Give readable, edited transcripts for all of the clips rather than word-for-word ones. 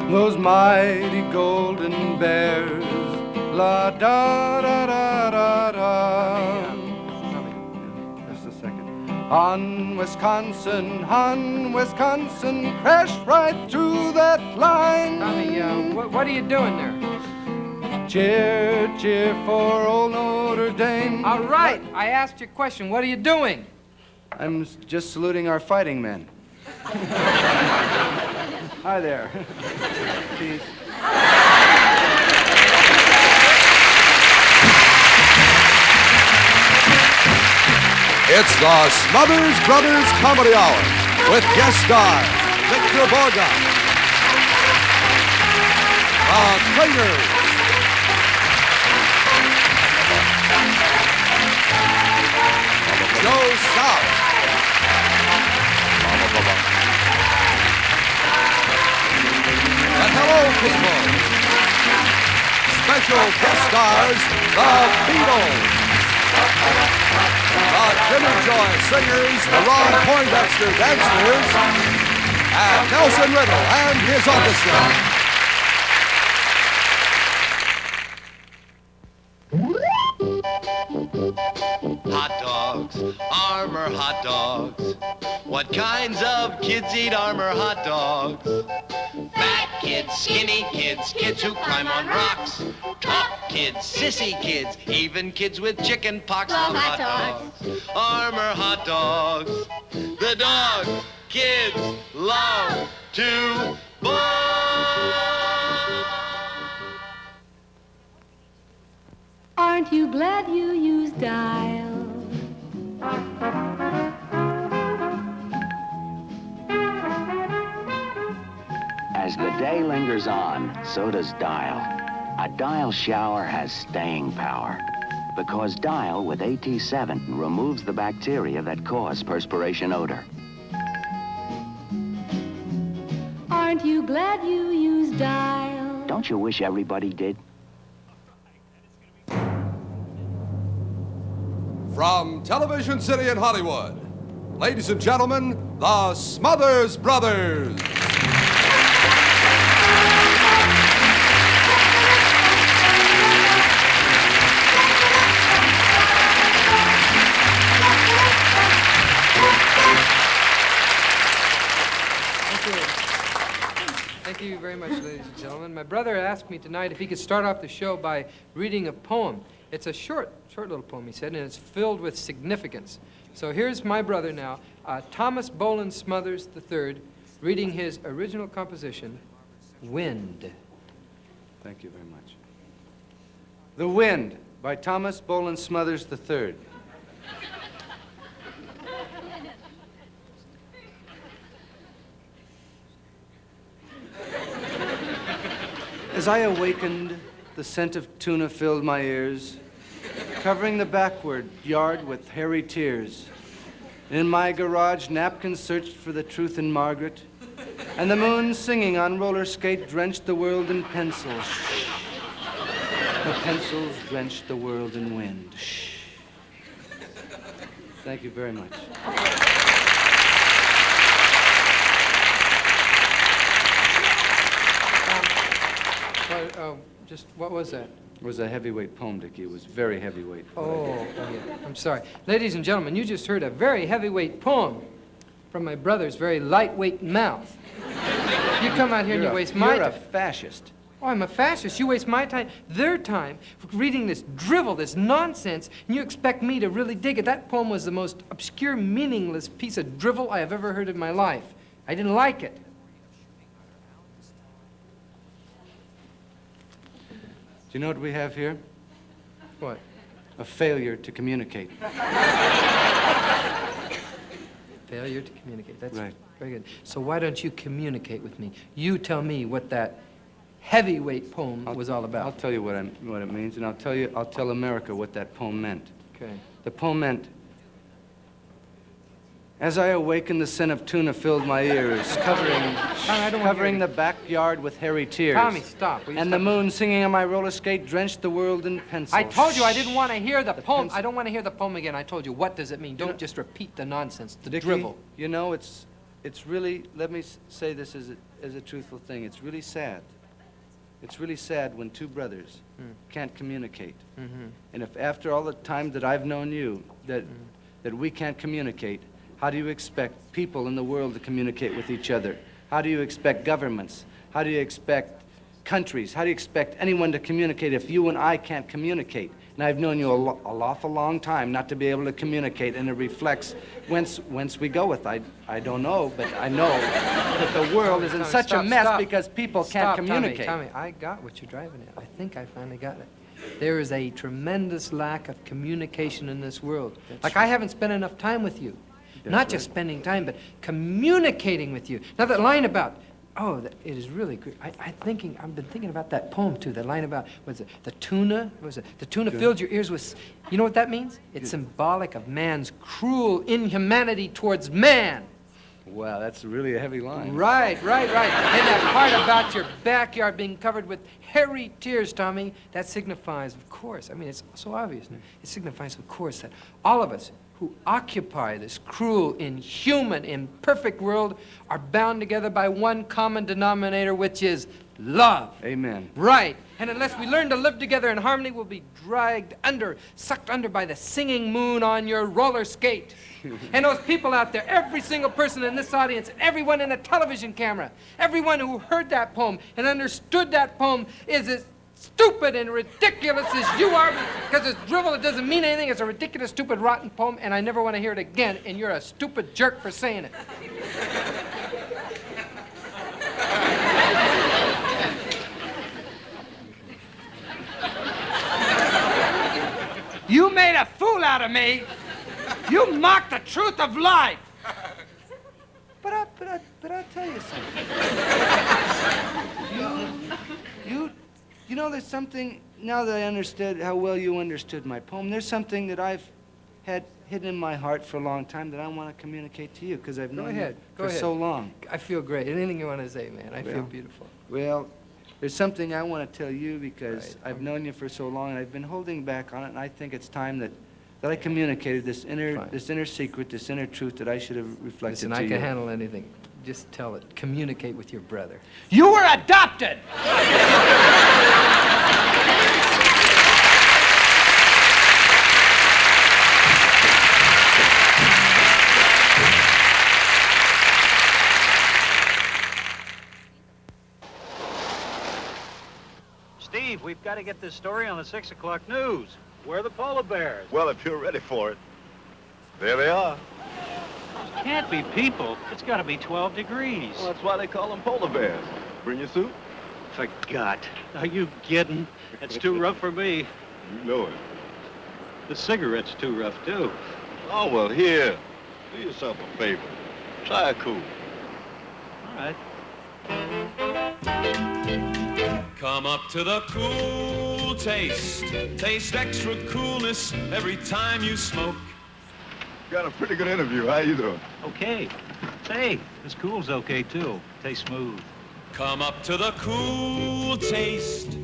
those mighty golden bears. La da da da da da. Just a second. On Wisconsin, crashed right through that line. Tommy, what are you doing there? Cheer, cheer for old Notre Dame. All right, I asked you a question. What are you doing? I'm just saluting our fighting men. Hi there. Peace. It's the Smothers Brothers Comedy Hour with guest stars Victor Borge, the Traitors, Joe South, the Hello People, special guest stars, the Beatles, the Jimmy Joy Singers, the Ron Poindexter Dancers, and Nelson Riddle and his orchestra. Hot dogs, Armour hot dogs. What kinds of kids eat Armour hot dogs? Fat kids, skinny kids, kids who climb on rocks. Tough kids, sissy kids, even kids with chicken pox love hot dogs. Armour hot dogs. The dog kids love to buy. Aren't you glad you used Dial? As the day lingers on, so does Dial. A Dial shower has staying power because Dial with AT7 removes the bacteria that cause perspiration odor. Aren't you glad you used Dial? Don't you wish everybody did? From Television City in Hollywood, ladies and gentlemen, the Smothers Brothers. Thank you very much, ladies and gentlemen. My brother asked me tonight if he could start off the show by reading a poem. It's a short little poem, he said, and it's filled with significance. So here's my brother now, Thomas Bolin Smothers III, reading his original composition, Wind. Thank you very much. The Wind by Thomas Bolin Smothers III. As I awakened, the scent of tuna filled my ears, covering the backward yard with hairy tears. In my garage, napkins searched for the truth in Margaret, and the moon singing on roller skate drenched the world in pencils. Shh. The pencils drenched the world in wind. Shh. Thank you very much. What was that? It was a heavyweight poem, Dickie. It was very heavyweight. Oh, yeah. I'm sorry. Ladies and gentlemen, you just heard a very heavyweight poem from my brother's very lightweight mouth. You come out here and you waste my time. You're a fascist. Oh, I'm a fascist. You waste my time, their time, reading this drivel, this nonsense, and you expect me to really dig it. That poem was the most obscure, meaningless piece of drivel I have ever heard in my life. I didn't like it. Do you know what we have here? What? A failure to communicate. Failure to communicate. That's right. Very good. So why don't you communicate with me? You tell me what that heavyweight poem was all about. I'll tell you what it means, and I'll tell America what that poem meant. Okay. The poem meant, as I awakened, the scent of tuna filled my ears, covering the backyard with hairy tears. Tommy, stop. Will you and stop? the moon singing on my roller skate drenched the world in pencil. I told you I didn't want to hear the poem. pencil. I don't want to hear the poem again. I told you. What does it mean? Don't just repeat the nonsense, the Dickie, drivel. you know, it's it's really, let me say this as a truthful thing, it's really sad. It's really sad when two brothers can't communicate. And if after all the time that I've known you, that we can't communicate, how do you expect people in the world to communicate with each other? How do you expect governments? How do you expect countries? How do you expect anyone to communicate if you and I can't communicate? And I've known you an awful long time not to be able to communicate, and it reflects whence we go with. I don't know, but I know that the world is in such a mess because people can't communicate. Tommy, I got what you're driving at. I think I finally got it. There is a tremendous lack of communication in this world. I haven't spent enough time with you. Not just spending time, but communicating with you. Now that line about, it is really good. I've been thinking about that poem too. The line about, the tuna? The tuna filled your ears with, you know what that means? It's symbolic of man's cruel inhumanity towards man. Wow, that's really a heavy line. Right. And that part about your backyard being covered with hairy tears, Tommy, that signifies, of course, it's so obvious. It signifies, of course, that all of us who occupy this cruel, inhuman, imperfect world are bound together by one common denominator, which is love. Amen. Right. And unless we learn to live together in harmony, we'll be sucked under by the singing moon on your roller skate. And those people out there, every single person in this audience, everyone in a television camera, everyone who heard that poem and understood that poem is as stupid and ridiculous as you are, because it's drivel, it doesn't mean anything, it's a ridiculous, stupid, rotten poem, and I never want to hear it again, and you're a stupid jerk for saying it. You made a fool out of me. You mocked the truth of life. But I'll tell you something. You know, there's something, now that I understood how well you understood my poem, there's something that I've had hidden in my heart for a long time that I want to communicate to you, because I've known you for so long. I feel great. Anything you want to say, man. I feel beautiful. Well, there's something I want to tell you, because I've known you for so long, and I've been holding back on it, and I think it's time that I communicated this inner secret, this inner truth that I should have reflected to you. Listen, I can handle anything. Just tell it. Communicate with your brother. You were adopted! Steve, we've got to get this story on the 6 o'clock news. Where are the polar bears? Well, if you're ready for it, there they are. It can't be people. It's got to be 12 degrees. Well, that's why they call them polar bears. Bring your suit? Forgot. Are you kidding? It's too rough for me. You know it. The cigarette's too rough, too. Oh, well, here. Do yourself a favor. Try a cool. All right. Come up to the cool taste. Taste extra coolness every time you smoke. Got a pretty good interview. How you doing? Okay. Say, this cool's okay, too. Tastes smooth. Come up to the cool taste.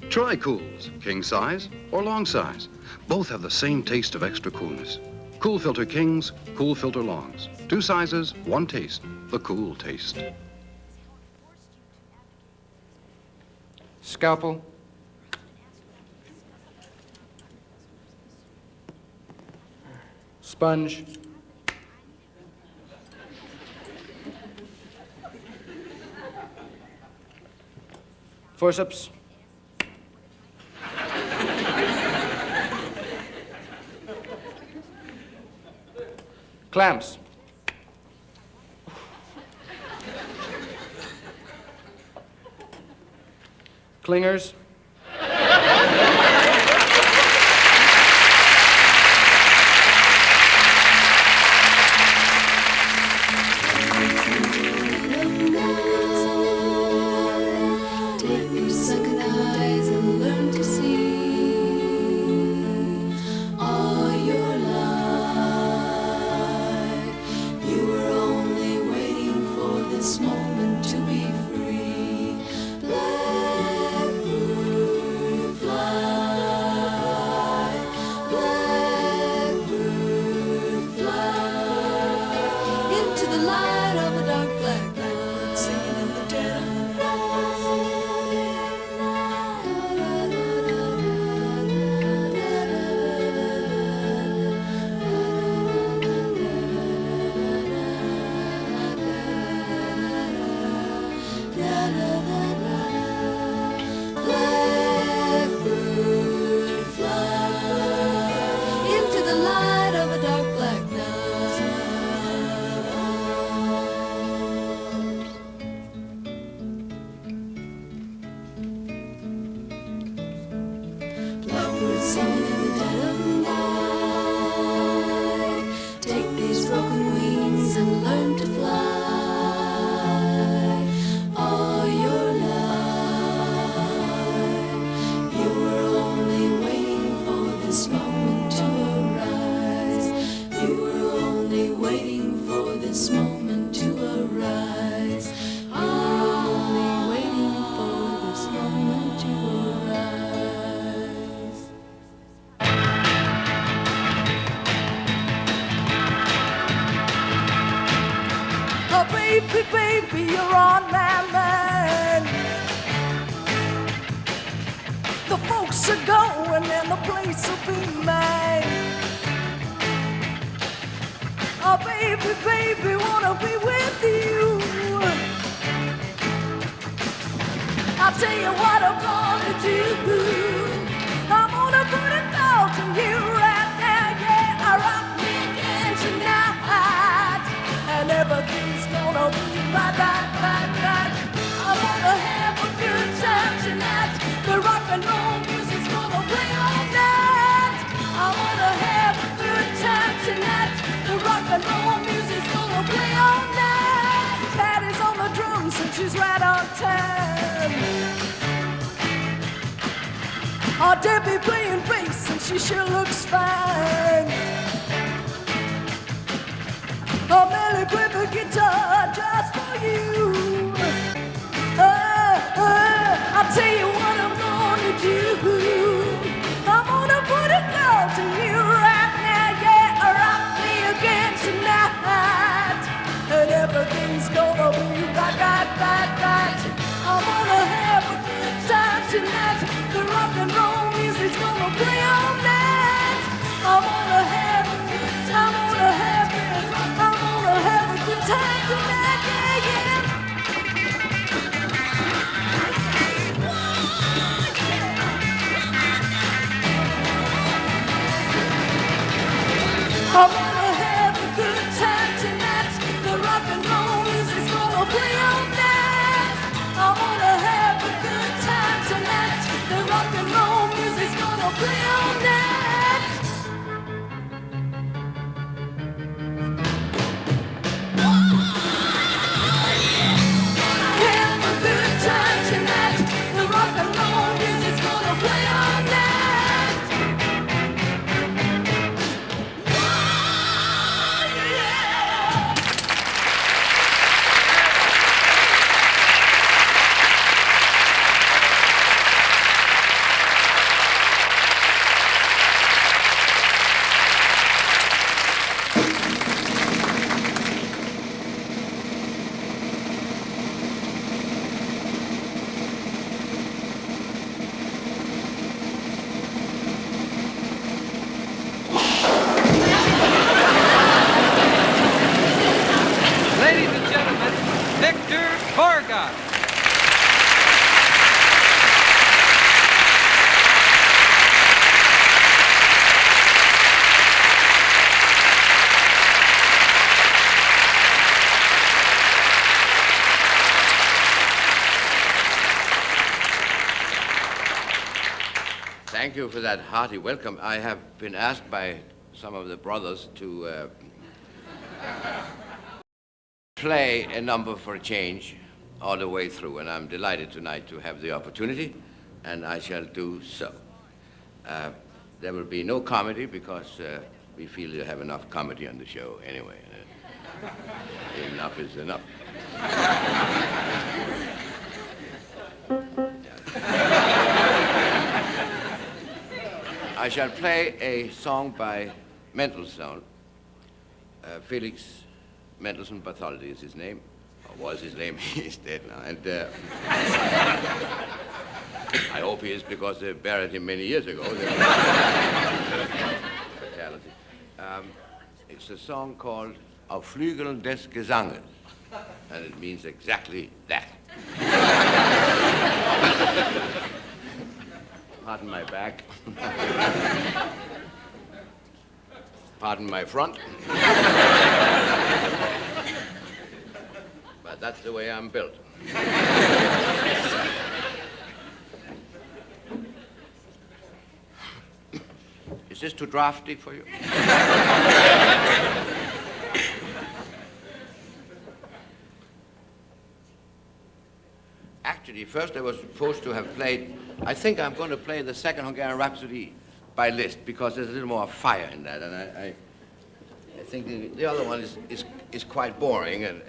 Try Cools, king size or long size. Both have the same taste of extra coolness. Cool Filter Kings, Cool Filter Longs. 2 sizes, 1 taste. The cool taste. Scalpel. Sponge. Forceps. Clamps. Clingers. Take your second eyes and learn to see. All your life, you were only waiting for this moment to be free. Blackbird. streets are going and the place will be mine. Oh, baby, baby, wanna be with you. I'll tell you what I'm gonna do. I'm gonna put it all to you right now, yeah. Rock me again tonight, and everything's gonna be right, right, right, right. I'm gonna have a good time tonight. The rock and roll music's gonna play all night. I'm gonna have a good time tonight. The rock and roll music's gonna play all night. Patty's on the drums and she's right on time. Oh, Debbie playing bass and she sure looks fine. Oh, Melly play the guitar just for you. I'll tell you what I'm gonna do. I'm gonna put it all to you right now, yeah. Rock me again tonight, and everything's gonna be right, right, right, right. I'm gonna have a good time tonight. The rock and roll music's gonna play all night. I'm gonna have a good time, I'm gonna have a good time tonight, yeah, yeah. I'm gonna have a good time tonight. The rock and roll music's gonna play all night. I'm gonna have a good time tonight. The rock and roll music's gonna play all night. Have a good time tonight. The rock and roll music's gonna play all night. Ladies and gentlemen, Victor Borge. Thank you for that hearty welcome. I have been asked by some of the brothers to play a number for a change all the way through, and I'm delighted tonight to have the opportunity, and I shall do so. There will be no comedy because we feel you have enough comedy on the show anyway. Enough is enough. I shall play a song by Mendelssohn. Felix Mendelssohn Bartholdy is his name, or was his name. He's dead now. And I hope he is, because they buried him many years ago. Fatality. It's a song called Auf Flügeln des Gesanges, and it means exactly that. Pardon my back. Pardon my front. But that's the way I'm built. Is this too drafty for you? Actually, first I was supposed to have played, I think I'm going to play the second Hungarian Rhapsody by Liszt, because there's a little more fire in that, and I think the other one is quite boring, and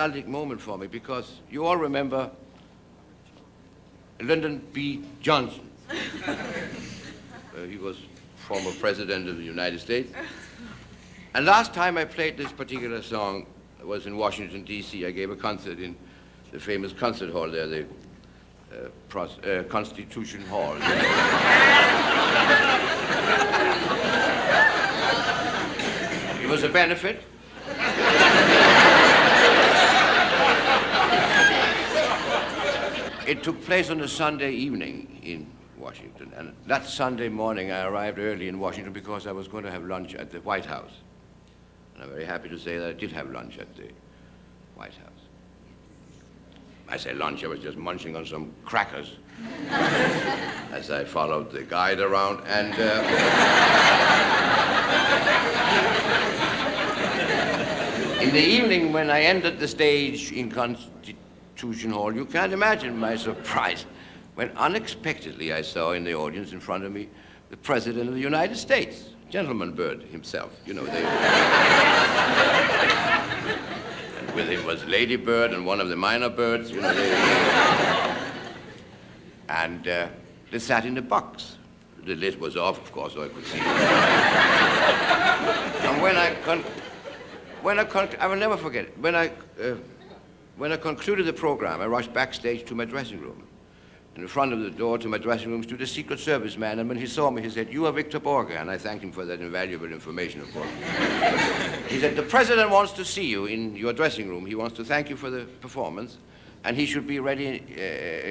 nostalgic moment for me because you all remember Lyndon B. Johnson. He was former president of the United States. And last time I played this particular song was in Washington, D.C. I gave a concert in the famous concert hall there, the Constitution Hall. It was a benefit. It took place on a Sunday evening in Washington, and that Sunday morning I arrived early in Washington because I was going to have lunch at the White House. And I'm very happy to say that I did have lunch at the White House. I say lunch, I was just munching on some crackers as I followed the guide around, and in the evening when I entered the stage in Constitution Hall, you can't imagine my surprise when unexpectedly I saw in the audience in front of me the President of the United States, Gentleman Bird himself, you know. And with him was Lady Bird and one of the minor birds, you know. And they sat in the box. The lid was off, of course, so I could see them. And I will never forget it. When I concluded the program, I rushed backstage to my dressing room. In front of the door to my dressing room stood a Secret Service man, and when he saw me, he said, "You are Victor Borge," and I thanked him for that invaluable information, of course. He said, "The president wants to see you in your dressing room. He wants to thank you for the performance, and he should be ready,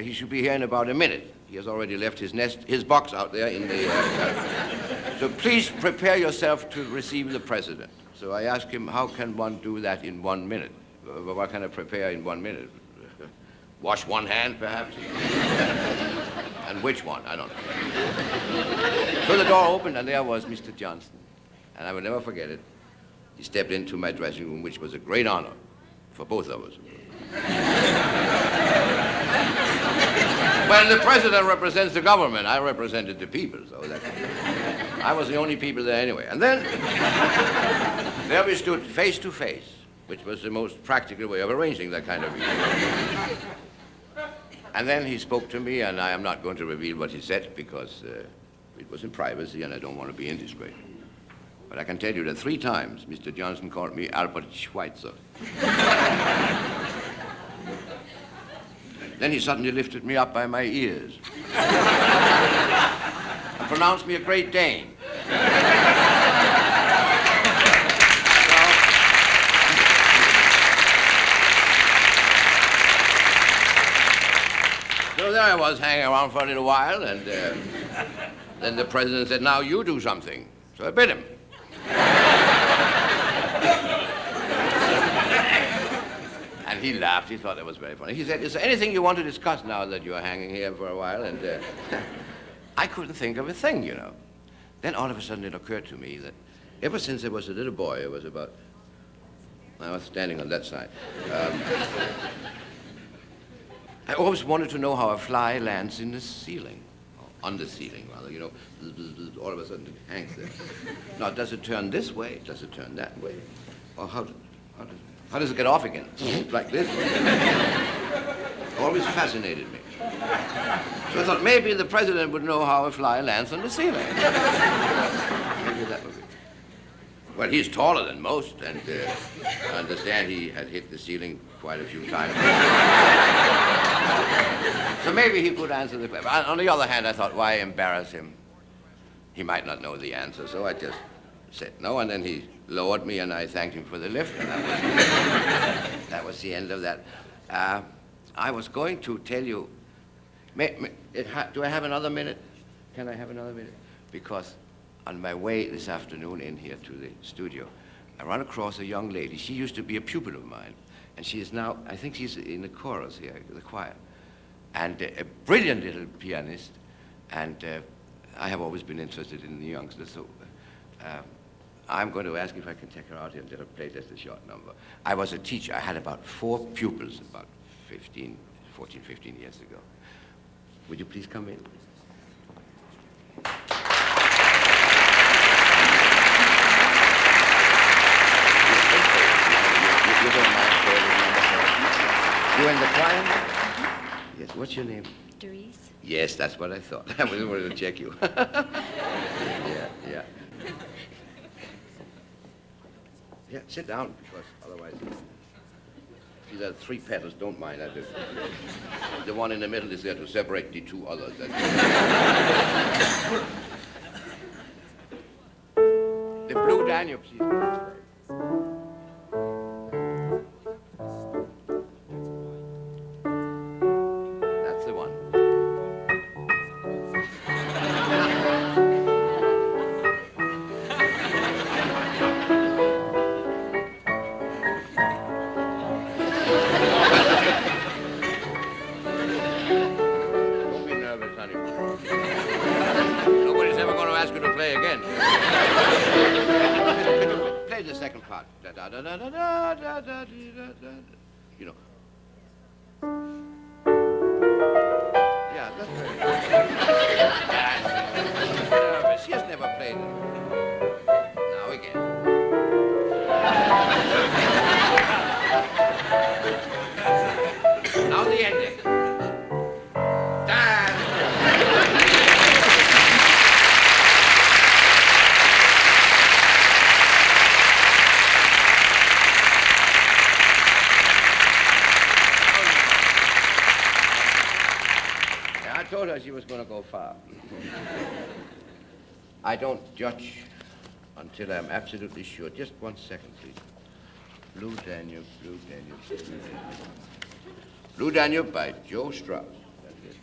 he should be here in about a minute. He has already left his box out there in the... So please prepare yourself to receive the president." So I asked him, how can one do that in 1 minute? What can I prepare in 1 minute? Wash one hand, perhaps? And which one? I don't know. So the door opened, and there was Mr. Johnson. And I will never forget it. He stepped into my dressing room, which was a great honor for both of us. When the president represents the government, I represented the people, so that I was the only people there anyway. And then there we stood face to face, which was the most practical way of arranging that kind of meeting. And then he spoke to me, and I am not going to reveal what he said because it was in privacy and I don't want to be indiscreet. But I can tell you that 3 times Mr. Johnson called me Albert Schweitzer. Then he suddenly lifted me up by my ears and pronounced me a Great Dane. So there I was hanging around for a little while, and then the president said, "Now you do something." So I bid him. And he laughed. He thought that was very funny. He said, "Is there anything you want to discuss now that you are hanging here for a while?" And I couldn't think of a thing, you know. Then all of a sudden it occurred to me that ever since I was a little boy, I was standing on that side. I always wanted to know how a fly lands in the ceiling, or on the ceiling, rather, you know. All of a sudden it hangs there. Now, does it turn this way? Does it turn that way? Or how does it get off again? Like this? Always fascinated me. So I thought maybe the president would know how a fly lands on the ceiling. Maybe that would be. Well, he's taller than most, and I understand he had hit the ceiling quite a few times. So maybe he could answer the question. On the other hand, I thought, why embarrass him? He might not know the answer, so I just said no, and then he lowered me, and I thanked him for the lift, and that was the end of that. I was going to tell you, do I have another minute? Can I have another minute? Because on my way this afternoon in here to the studio, I ran across a young lady. She used to be a pupil of mine, and she is now, I think she's in the chorus here, the choir, and a brilliant little pianist, and I have always been interested in the youngsters, so I'm going to ask if I can take her out here and let her play just a short number. I was a teacher. I had about 4 pupils about 14, 15 years ago. Would you please come in? You don't mind playing this number for us? You in the choir? Yes. What's your name? Doris. Yes, that's what I thought. I was wanted to check you. Yeah. Yeah, sit down, because otherwise... See, there are 3 pedals, don't mind. The one in the middle is there to separate the 2 others. The Blue Danube, please. That's the one. Don't be nervous, honey. Nobody's ever going to ask you to play again. Play the second part. Da da da da da da da da da. You know. Yeah, that's very good. Nervous. She has never played it. Now again. Now the ending. I told her she was going to go far. I don't judge until I'm absolutely sure. Just 1 second, please. Blue Danube, Blue Danube, Blue Danube. Blue Danube by Joe Strauss. That's it.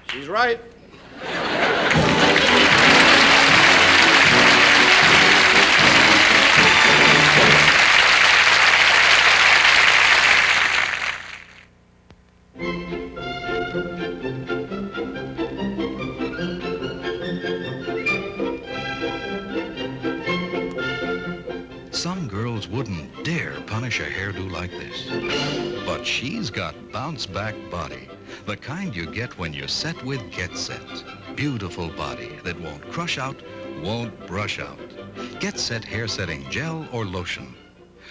She's right. Some girls wouldn't dare punish a hairdo like this. But she's got bounce-back body, the kind you get when you're set with Get Set. Beautiful body that won't crush out, won't brush out. Get Set hair setting gel or lotion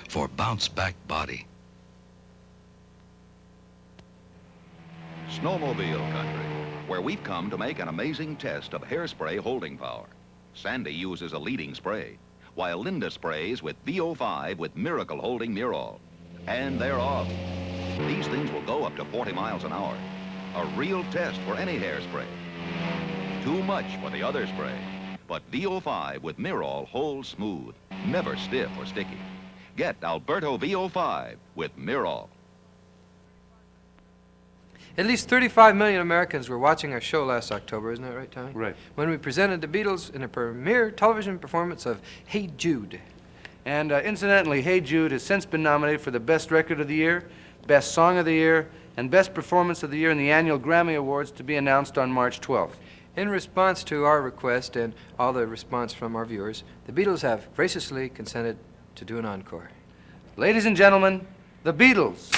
for bounce-back body. Snowmobile country, where we've come to make an amazing test of hairspray holding power. Sandy uses a leading spray, while Linda sprays with VO5 with miracle holding Mirol. And they're off. These things will go up to 40 miles an hour. A real test for any hairspray. Too much for the other spray. But VO5 with Mirol holds smooth, never stiff or sticky. Get Alberto VO5 with Mirol. At least 35 million Americans were watching our show last October, isn't that right, Tommy? Right. When we presented the Beatles in a premiere television performance of Hey Jude. And incidentally, Hey Jude has since been nominated for the Best Record of the Year, Best Song of the Year, and Best Performance of the Year in the annual Grammy Awards to be announced on March 12th. In response to our request and all the response from our viewers, the Beatles have graciously consented to do an encore. Ladies and gentlemen, the Beatles.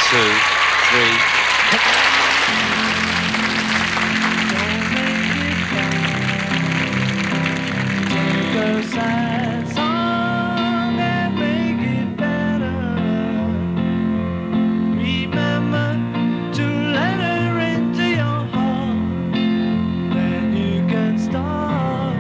2, 3. Start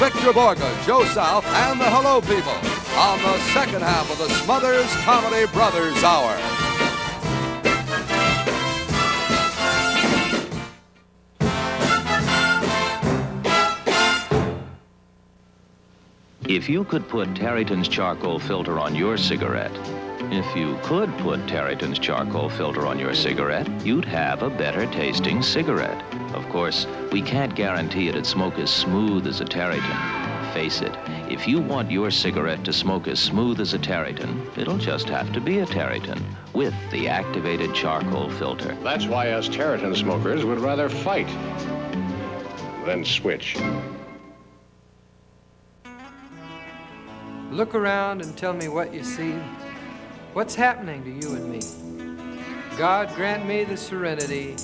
Electra Borge, Joe South, and the Hello People on the second half of the Smothers Comedy Brothers Hour. If you could put Tareyton's charcoal filter on your cigarette, if you could put Tareyton's charcoal filter on your cigarette, you'd have a better tasting cigarette. Of course, we can't guarantee it'd smoke as smooth as a Tareyton. Face it, if you want your cigarette to smoke as smooth as a Tareyton, it'll just have to be a Tareyton with the activated charcoal filter. That's why us Tareyton smokers would rather fight than switch. Look around and tell me what you see. What's happening to you and me? God grant me the serenity.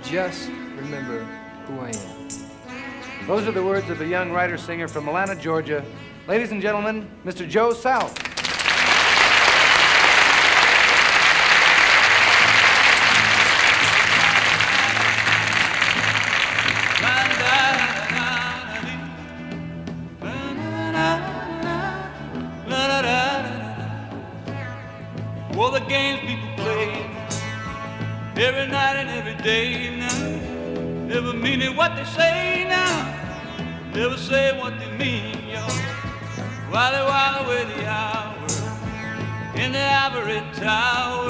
Just remember who I am. Those are the words of a young writer-singer from Atlanta, Georgia. Ladies and gentlemen, Mr. Joe South. Well, the games people play every night and every day now, never meaning what they say now, never say what they mean, yo. While they while away the hour in the ivory tower,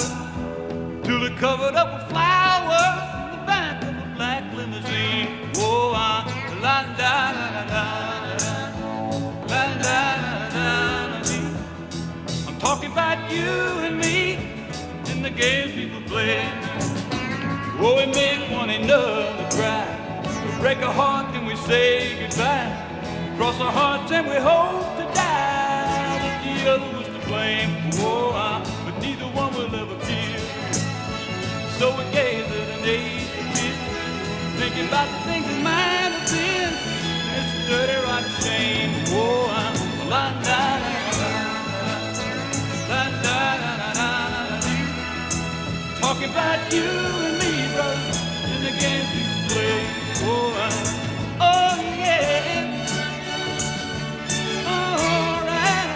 till they're covered up with flowers in the back of a black limousine. Oh, la da da da da da da da. I'm talking about you and me in the games people play. Oh, we make one another cry. We break a heart, then we say goodbye. Cross our hearts and we hope to die that the other was to blame. Oh, but neither one will ever feel. So we gaze at an age of fear, thinking about the things that might have been. It's a dirty, rotten shame. Oh, la da da da da. Talking about you and me, brother, in the games we play. Oh yeah. All right.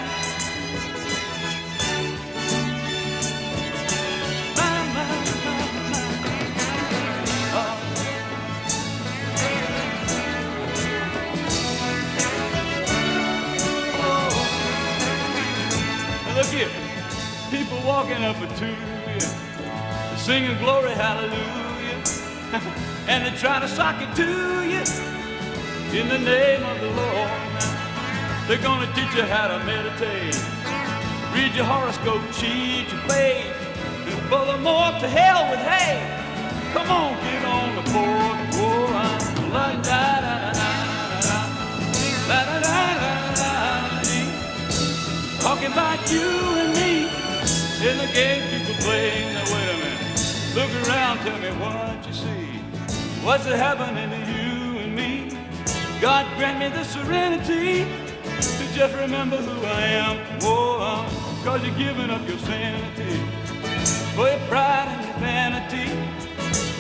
Now look here, people walking up to you, singing glory, hallelujah, and they try to sock it to you in the name of the Lord. They're gonna teach you how to meditate, read your horoscope, cheat your faith, and furthermore, to hell with hay. Come on, get on the board. Oh, la da da da da da da da da. Talking about you and me in the game people play. Now wait a minute. Look around, tell me what you see. What's happening to you and me? God grant me the serenity to just remember who I am. Oh, cause you're giving up your sanity for your pride and your vanity.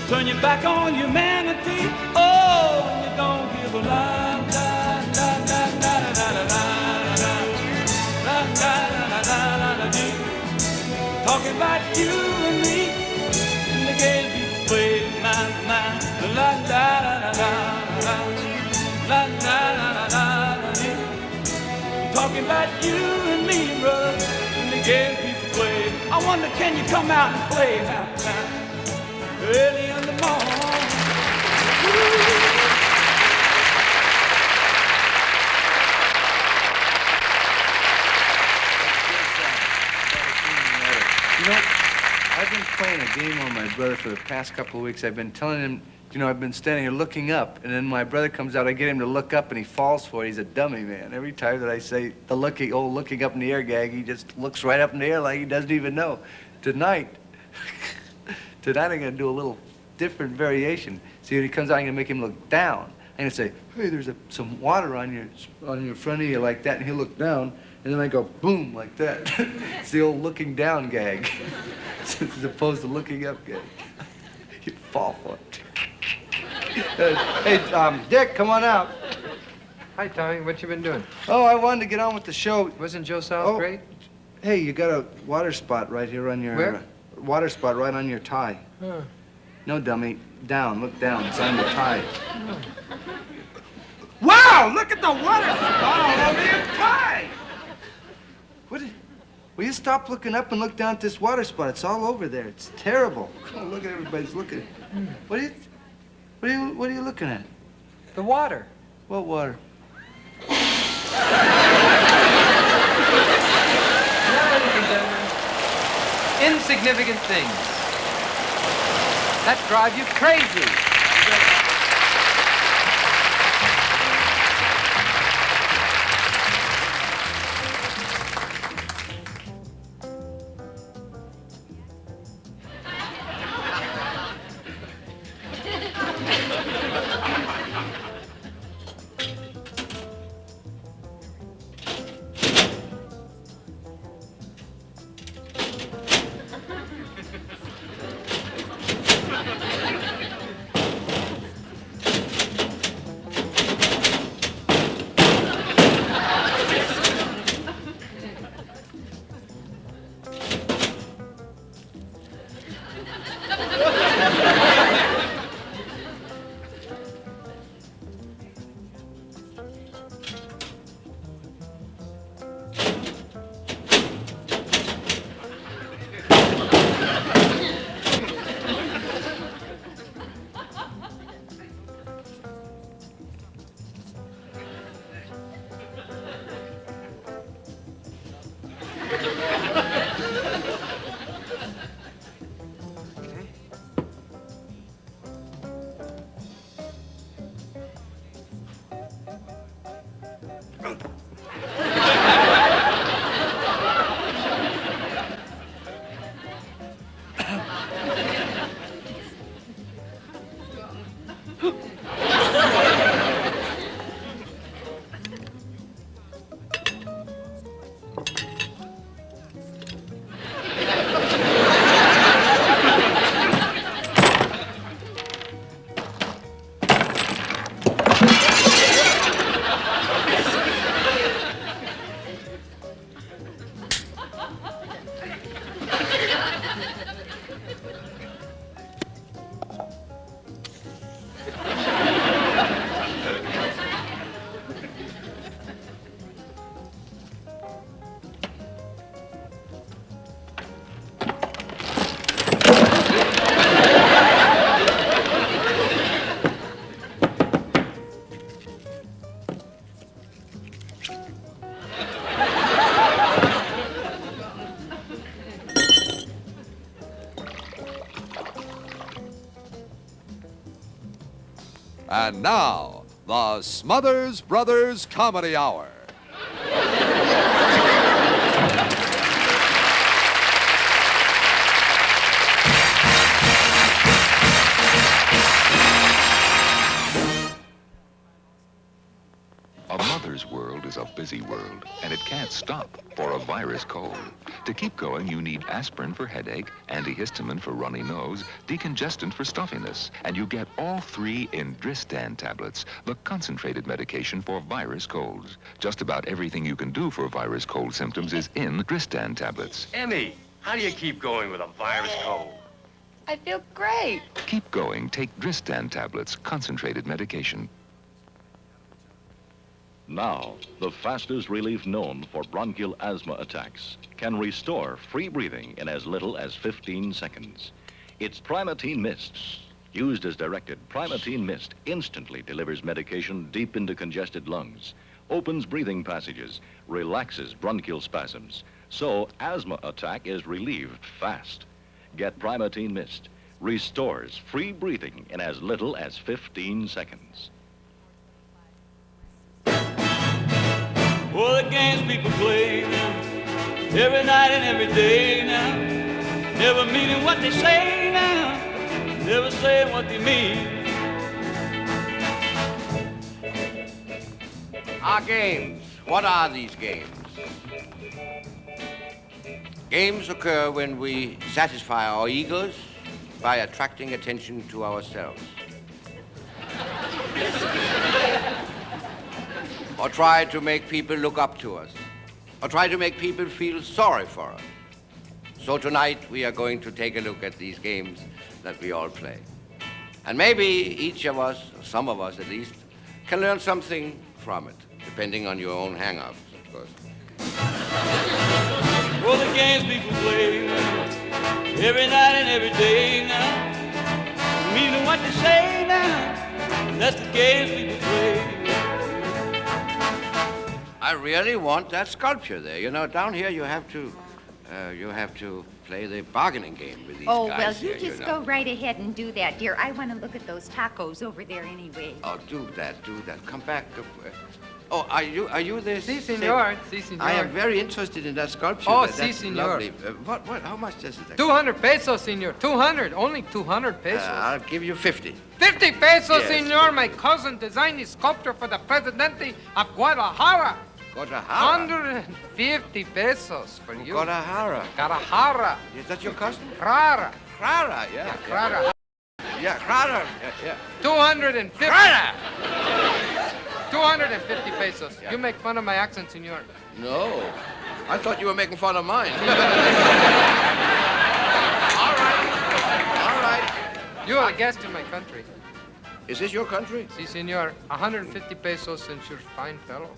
Turn your back on humanity. Oh, and you don't give a lie. Da da da da da da da da da da da da. Talking about you and me. Games people play, man, la da da da da, la da da da da. Talking about you and me, brother, in the games people play. I wonder, can you come out and play now, early in the morning? You know, I've been playing a game on my brother for the past couple of weeks. I've been telling him, you know, I've been standing here looking up, and then my brother comes out, I get him to look up, and he falls for it. He's a dummy, man. Every time that I say the looking up in the air gag, he just looks right up in the air like he doesn't even know. Tonight I'm gonna do a little different variation. See, when he comes out, I'm gonna make him look down. I'm gonna say, hey, there's some water on your front of you like that, and he'll look down, and then I go boom like that. It's the old looking down gag. As opposed to looking up gag. You'd fall for it. Hey, Dick, come on out. Hi, Tommy. What you been doing? Oh, I wanted to get on with the show. Wasn't Joe South great? Hey, you got a water spot right here on your... Where? Water spot right on your tie. Huh. No, dummy. Down. Look down. It's on your tie. Wow! Look at the water spot all over your tie! Will you stop looking up and look down at this water spot? It's all over there. It's terrible. Oh, look at everybody's looking. What are you looking at? The water. What water? Insignificant things that drive you crazy. And now, the Smothers Brothers Comedy Hour. A mother's world is a busy world, and it can't stop for a virus cold. To keep going, you need aspirin for headache, antihistamine for runny nose, decongestant for stuffiness, and you get all three in Dristan tablets, the concentrated medication for virus colds. Just about everything you can do for virus cold symptoms is in Dristan tablets. Emmy, how do you keep going with a virus cold? I feel great. Keep going. Take Dristan tablets, concentrated medication. Now, the fastest relief known for bronchial asthma attacks can restore free breathing in as little as 15 seconds. It's Primatene Mist. Used as directed, Primatene Mist instantly delivers medication deep into congested lungs, opens breathing passages, relaxes bronchial spasms, so asthma attack is relieved fast. Get Primatene Mist. Restores free breathing in as little as 15 seconds. Well, the games people play now, every night and every day now, never meaning what they say now, never saying what they mean. Our games. What are these games? Games occur when we satisfy our egos by attracting attention to ourselves. or try to make people look up to us, or try to make people feel sorry for us. So tonight we are going to take a look at these games that we all play. And maybe each of us, or some of us at least, can learn something from it, depending on your own hang-ups, of course. Well, the games people play every night and every day now. Meaning what they say now, that's the games people play. I really want that sculpture there. You know, down here you have to play the bargaining game with these Oh, guys. well, you here, just know. go right ahead and do that, dear. I want to look at those tacos over there anyway. Oh, do that. Come back. Oh, are you the... Si, senor. Si, senor. I am very interested in that sculpture. Oh, That's si, senor. Lovely. How much does it? 200 pesos, senor. 200. Only 200 pesos. I'll give you 50. 50 pesos, Yes. senor. My cousin designed this sculpture for the Presidente of Guadalajara. Guadalajara? 150 pesos for you. Guadalajara. Guadalajara. Is that your cousin? Rara. Clara, yeah. Rara. Yeah, Clara. Yeah. 250. Rara! 250 pesos. You make fun of my accent, senor. No. I thought you were making fun of mine. All right. You are a guest in my country. Is this your country? Si, senor. 150 pesos since you're a fine fellow.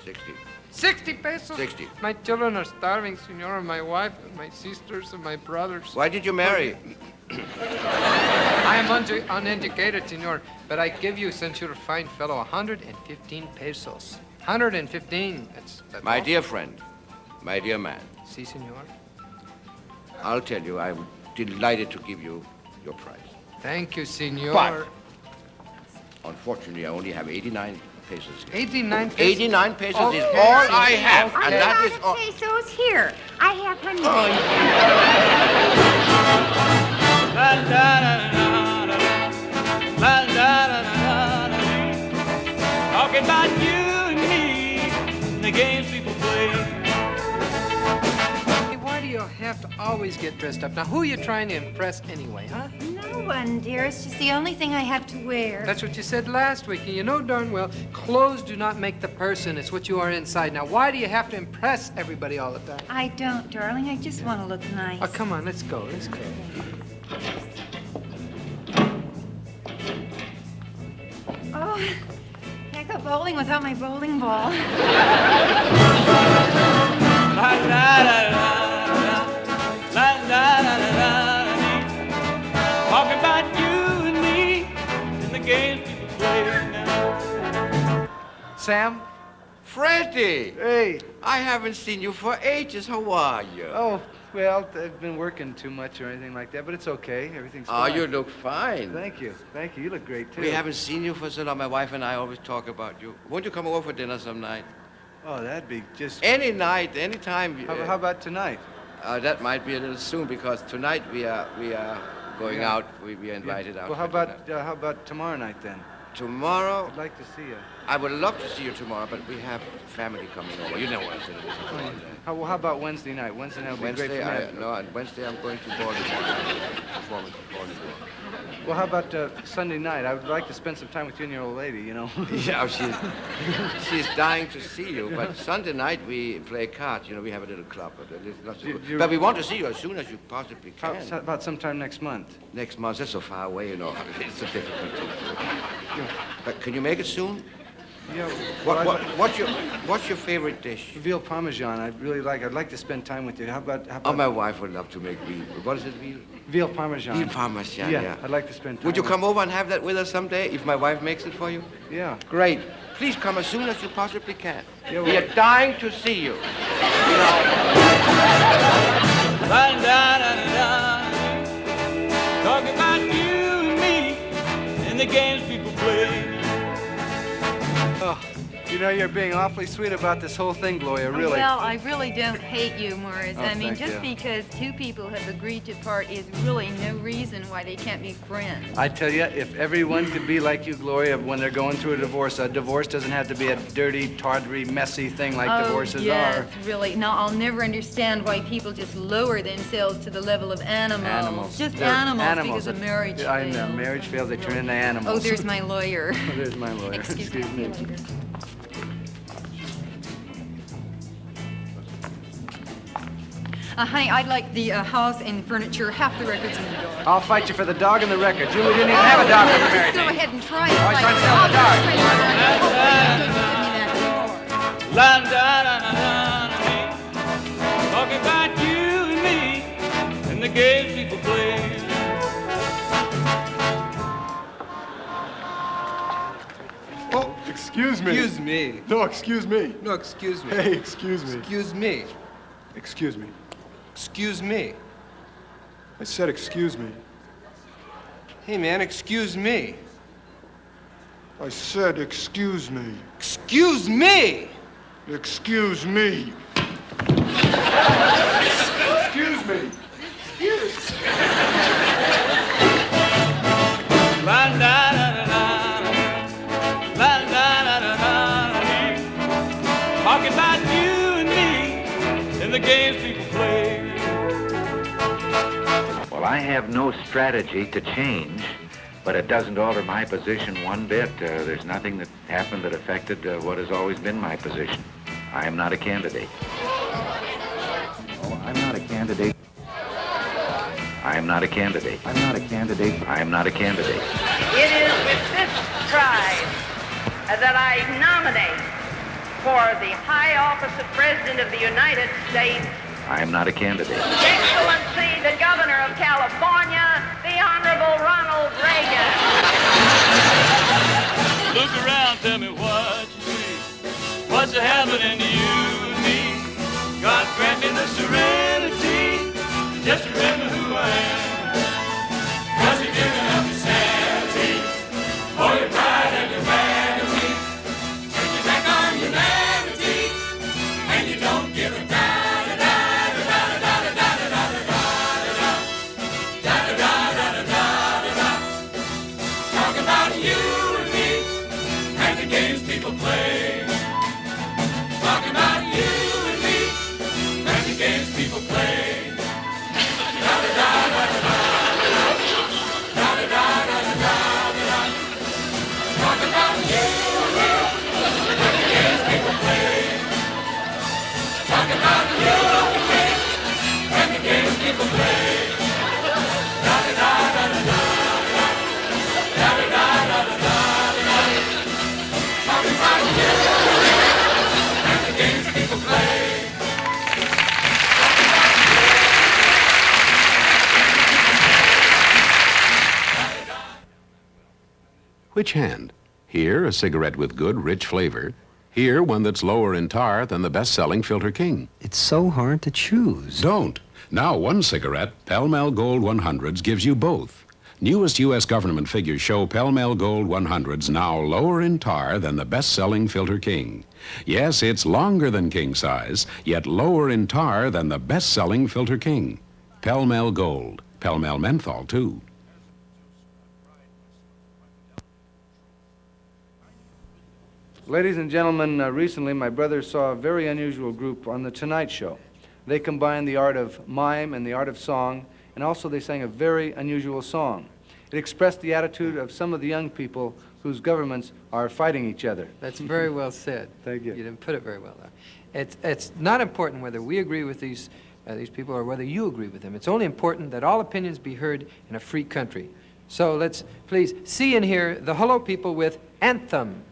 60. 60 pesos? 60. My children are starving, senor, and my wife, and my sisters, and my brothers. Why did you marry? I am uneducated, senor, but I give you, since you're a fine fellow, 115 pesos. 115. That's My all. dear friend, my dear man, Si, senor. I'll tell you, I'm delighted to give you your price. Thank you, senor. But, unfortunately, I only have 89 pesos. 89 pesos? 89 pesos Okay, is all I have, okay. and that is all. Pesos here. I have 100. La la la la la la. Talking about you and me, and the games people play. Hey, why do you have to always get dressed up? Now, who are you trying to impress anyway, huh? No one, dear. It's just the only thing I have to wear. That's what you said last week, and you know darn well, clothes do not make the person. It's what you are inside. Now, why do you have to impress everybody all the time? I don't, darling. I just want to look nice. Oh, come on, let's go. Let's go. Oh, can't go bowling without my bowling ball. La la la la la la la la. Talking about you and me and the games people play now. Sam? Freddie! Hey. I haven't seen you for ages. How are you? Oh, well, I've been working too much or anything like that, but it's okay. Everything's Oh, fine. you look fine. Thank you. Thank you. You look great, too. We haven't seen you for so long. My wife and I always talk about you. Won't you come over for dinner some night? Oh, that'd be just... Any night, any time. How about tonight? That might be a little soon because tonight we are going Yeah. out. We are invited out. Well, how about tomorrow night, then? Tomorrow? I'd like to see you. I would love to see you tomorrow, but we have family coming over. You know what it is. How about Wednesday night? Wednesday night would be great for me. On Wednesday I'm going to Borge. Performance at Borge. Well, how about Sunday night? I would like to spend some time with you and your old lady, you know. Yeah, she's dying to see you. But Sunday night we play cards. You know, we have a little club. But we want to see you as soon as you possibly can. How about sometime next month? Next month? That's so far away, you know. It's so difficult to... But can you make it soon? Yeah. What's your favorite dish? Veal Parmesan. I'd like to spend time with you. How about Oh, my wife would love to make veal. What is it, veal? Veal Parmesan. Veal Parmesan, Yeah, yeah. I'd like to spend time Would you with come over and have that with us someday if my wife makes it for you? Yeah. Great. Please come as soon as you possibly can. Yeah, We are dying to see you. La la la la. Talking about you and me and the games people play. Oh, you know, you're being awfully sweet about this whole thing, Gloria, really. Well, I really don't hate you, Morris. Oh, I mean, thank just you. because two people have agreed to part is really no reason why they can't be friends. I tell you, if everyone could be like you, Gloria, when they're going through a divorce doesn't have to be a dirty, tawdry, messy thing like divorces yes, are. really. No, I'll never understand why people just lower themselves to the level of animals. Animals. Just They're animals because of marriage I know. fails. Marriage fails, they turn into animals. Oh, there's my lawyer. There's my lawyer. Excuse me. me. Honey, I'd like the house and furniture, half the records and the dog. I'll fight you for the dog and the record. Julie didn't even have a dog when you married Go me. ahead and try it. Oh, he's trying to sell the dog. La da da da da da. Talking about you and me and the games people play. Oh, excuse me. Excuse me. No, excuse me. No, excuse me. Hey, excuse me. Excuse me. Excuse me. Excuse me. I said excuse me. Hey, man, excuse me. I said excuse me. Excuse me! Excuse me. Excuse me. Excuse. La da da da da. La da da da da. Talking about you and me and the games people play. Well, I have no strategy to change, but it doesn't alter my position one bit. There's nothing that happened that affected what has always been my position. I am not a candidate. Oh, I'm not a candidate. I am not a candidate. I'm not a candidate. I am not a candidate. It is with this pride that I nominate for the high office of President of the United States I am not a candidate. Excellency, the Governor of California, the Honorable Ronald Reagan. Look around, tell me what you see. What's happening to you and me? God grant me the serenity. Just remember who I am. Cause you're giving up your sanity for your pride and your vanity. Turn your back on humanity and you don't give a damn. Which hand? Here, a cigarette with good, rich flavor. Here, one that's lower in tar than the best-selling Filter King. It's so hard to choose. Don't. Now, one cigarette, Pall Mall Gold 100s, gives you both. Newest U.S. government figures show Pall Mall Gold 100s now lower in tar than the best-selling Filter King. Yes, it's longer than king size, yet lower in tar than the best-selling Filter King. Pall Mall Gold. Pall Mall Menthol, too. Ladies and gentlemen, recently my brother saw a very unusual group on The Tonight Show. They combined the art of mime and the art of song, and also they sang a very unusual song. It expressed the attitude of some of the young people whose governments are fighting each other. That's very well said. Thank you. You didn't put it very well, though. It's not important whether we agree with these people or whether you agree with them. It's only important that all opinions be heard in a free country. So let's please see and hear the Hello People with Anthem.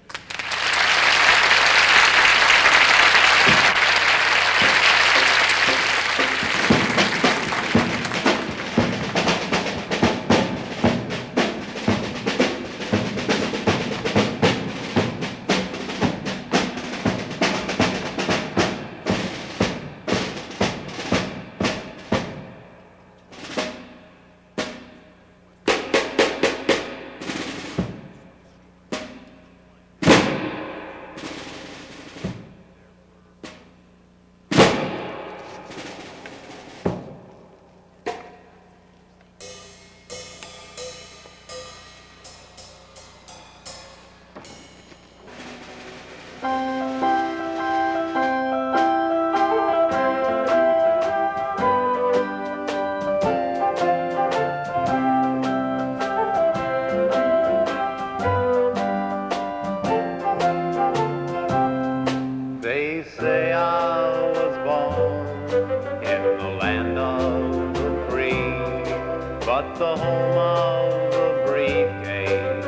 But the home of the briefcase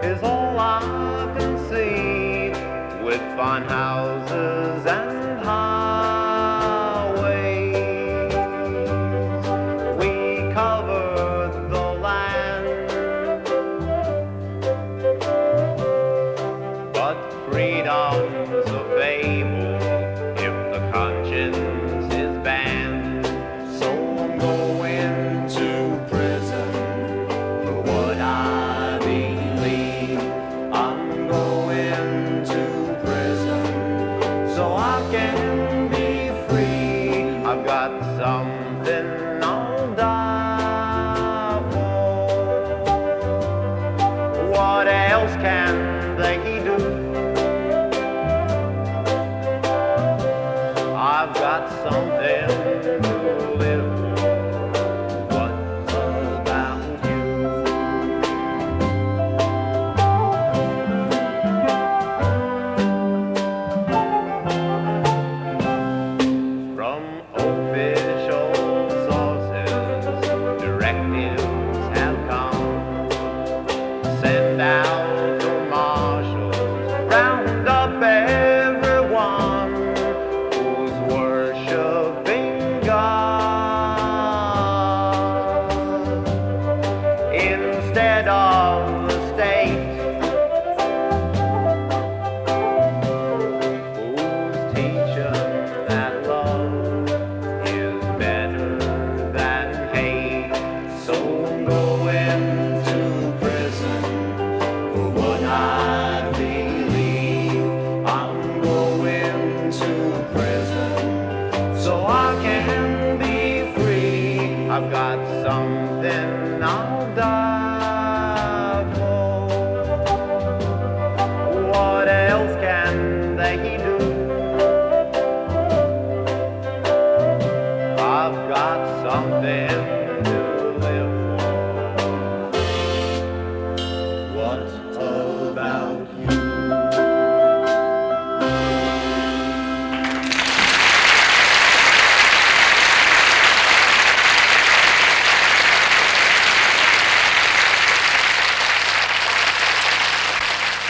is all I can see, with fine houses and highways. We covered the land, but freedom's a fable if the conscience is banned. So I'm going to prison for what I believe. I'm going to prison so I can be free. I've got something I'll die for. What else can they do? I've got something to live for. What about you? From official sources, directives have come. Send out the marshals, round up everyone who's worshiping God instead of the state, who's teaching that love is better than hate. So I'm going to prison for what I believe. I'm going to prison so I can be free. I've got something I'll die for. What else can they do? I've got something to live for. What about you?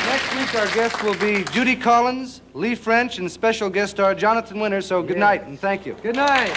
Next week, our guests will be Judy Collins, Lee French, and special guest star Jonathan Winter. So good night and thank you. Good night.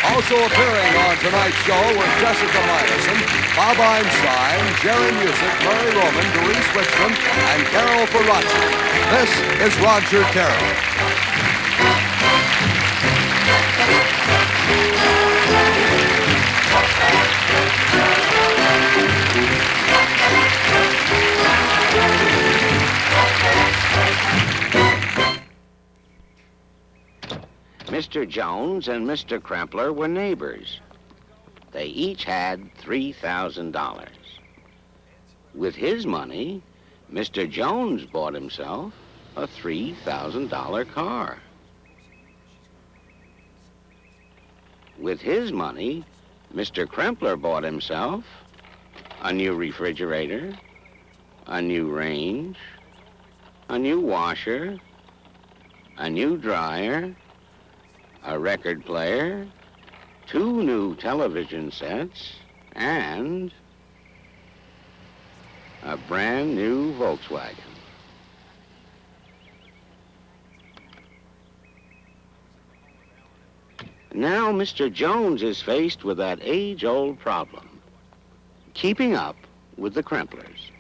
Also appearing on tonight's show were Jessica Myerson, Bob Einstein, Jerry Music, Murray Roman, Doris Richmond, and Carol Ferrazzi. This is Roger Carroll. Mr. Jones and Mr. Krempler were neighbors. They each had $3,000. With his money, Mr. Jones bought himself a $3,000 car. With his money, Mr. Krempler bought himself a new refrigerator, a new range, a new washer, a new dryer, a record player, 2 new television sets, and a brand new Volkswagen. Now Mr. Jones is faced with that age-old problem, keeping up with the Kremplers.